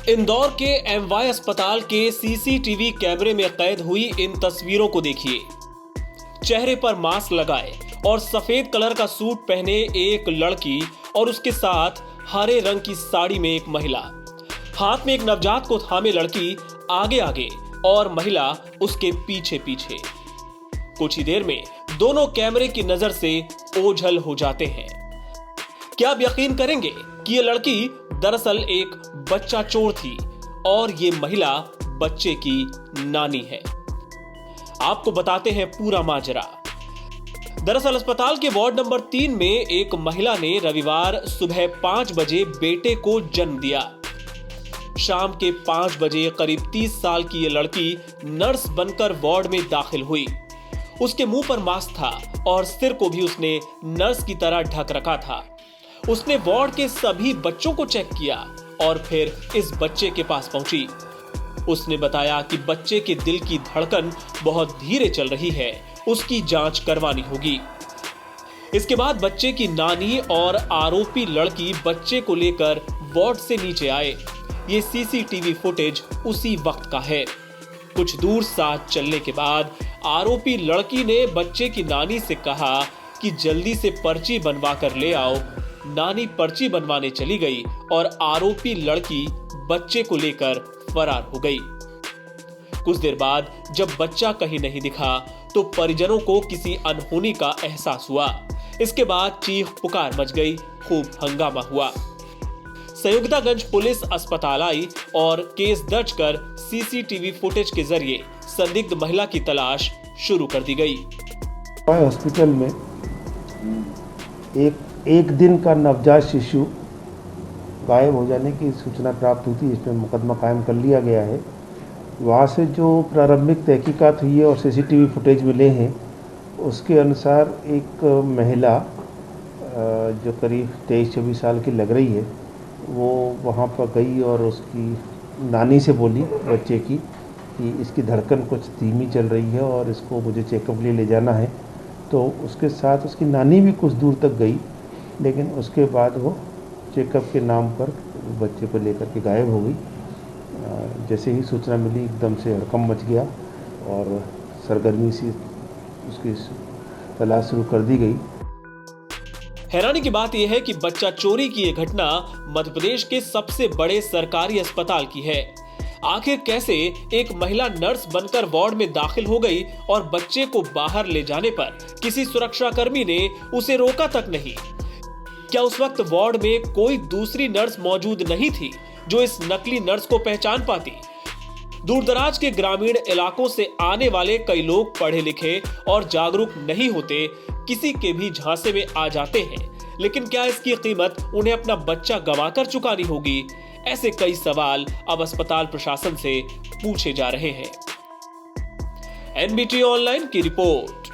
इंदौर के एमवाय अस्पताल के सीसीटीवी कैमरे में कैद हुई इन तस्वीरों को देखिए। चेहरे पर मास्क लगाए और सफेद कलर का सूट पहने एक लड़की और उसके साथ हरे रंग की साड़ी में एक महिला। हाथ में एक नवजात को थामे लड़की आगे आगे और महिला उसके पीछे पीछे। कुछ ही देर में दोनों कैमरे की नजर से ओझल हो जाते हैं। क्या आप यकीन करेंगे कि यह लड़की दरअसल एक बच्चा चोर थी और ये महिला बच्चे की नानी है। आपको बताते हैं पूरा माजरा। दरअसल अस्पताल के वार्ड नंबर 3 में एक महिला ने रविवार सुबह 5 बजे बेटे को जन्म दिया। शाम के 5 बजे करीब 30 साल की यह लड़की नर्स बनकर वार्ड में दाखिल हुई। उसके मुंह पर मास्क था और सिर को भी उसने नर्स की तरह ढक रखा था। उसने वार्ड के सभी बच्चों को चेक किया और फिर इस बच्चे के पास पहुंची। उसने बताया कि बच्चे के दिल की धड़कन बहुत धीरे चल रही है, उसकी जांच करवानी होगी। इसके बाद बच्चे की नानी और आरोपी लड़की बच्चे को लेकर वार्ड से नीचे आए। ये सीसीटीवी फुटेज उसी वक्त का है। कुछ दूर साथ चलने के बाद आरोपी लड़की ने बच्चे की नानी से कहा कि जल्दी से पर्ची बनवा कर ले आओ। नानी पर्ची बनवाने चली गई और आरोपी लड़की बच्चे को लेकर फरार हो गई। कुछ देर बाद जब बच्चा कहीं नहीं दिखा तो परिजनों को किसी अनहोनी का एहसास हुआ। इसके बाद चीख पुकार मच गई, खूब हंगामा हुआ। संयुक्तागंज पुलिस अस्पताल आई और केस दर्ज कर सीसीटीवी फुटेज के जरिए संदिग्ध महिला की तलाश शुरू कर दी गई। हॉस्पिटल में एक दिन का नवजात शिशु गायब हो जाने की सूचना प्राप्त हुई थी। इसमें मुकदमा कायम कर लिया गया है। वहाँ से जो प्रारंभिक तहकीकात हुई है और सीसीटीवी फुटेज मिले हैं उसके अनुसार एक महिला जो करीब 23-24 साल की लग रही है वो वहाँ पर गई और उसकी नानी से बोली बच्चे की कि इसकी धड़कन कुछ धीमी चल रही है और इसको मुझे चेकअप लिए ले जाना है। तो उसके साथ उसकी नानी भी कुछ दूर तक गई, लेकिन उसके बाद वो चेकअप के नाम पर बच्चे को लेकर के गायब हो गई। जैसे ही सूचना मिली एकदम से हड़कंप मच गया और सरगर्मी से उसकी तलाश शुरू कर दी गई। हैरानी की बात यह है कि बच्चा चोरी की यह घटना मध्य प्रदेश के सबसे बड़े सरकारी अस्पताल की है। आखिर कैसे एक महिला नर्स बनकर वार्ड में दाखिल हो गई और बच्चे को बाहर ले जाने पर किसी सुरक्षाकर्मी ने उसे रोका तक नहीं? क्या उस वक्त वार्ड में कोई दूसरी नर्स मौजूद नहीं थी जो इस नकली नर्स को पहचान पाती? दूरदराज के ग्रामीण इलाकों से आने वाले कई लोग पढ़े लिखे और जागरूक नहीं होते, किसी के भी झांसे में आ जाते हैं, लेकिन क्या इसकी कीमत उन्हें अपना बच्चा गंवाकर चुकानी होगी? ऐसे कई सवाल अब अस्पताल प्रशासन से पूछे जा रहे हैं। एनबीटी ऑनलाइन की रिपोर्ट।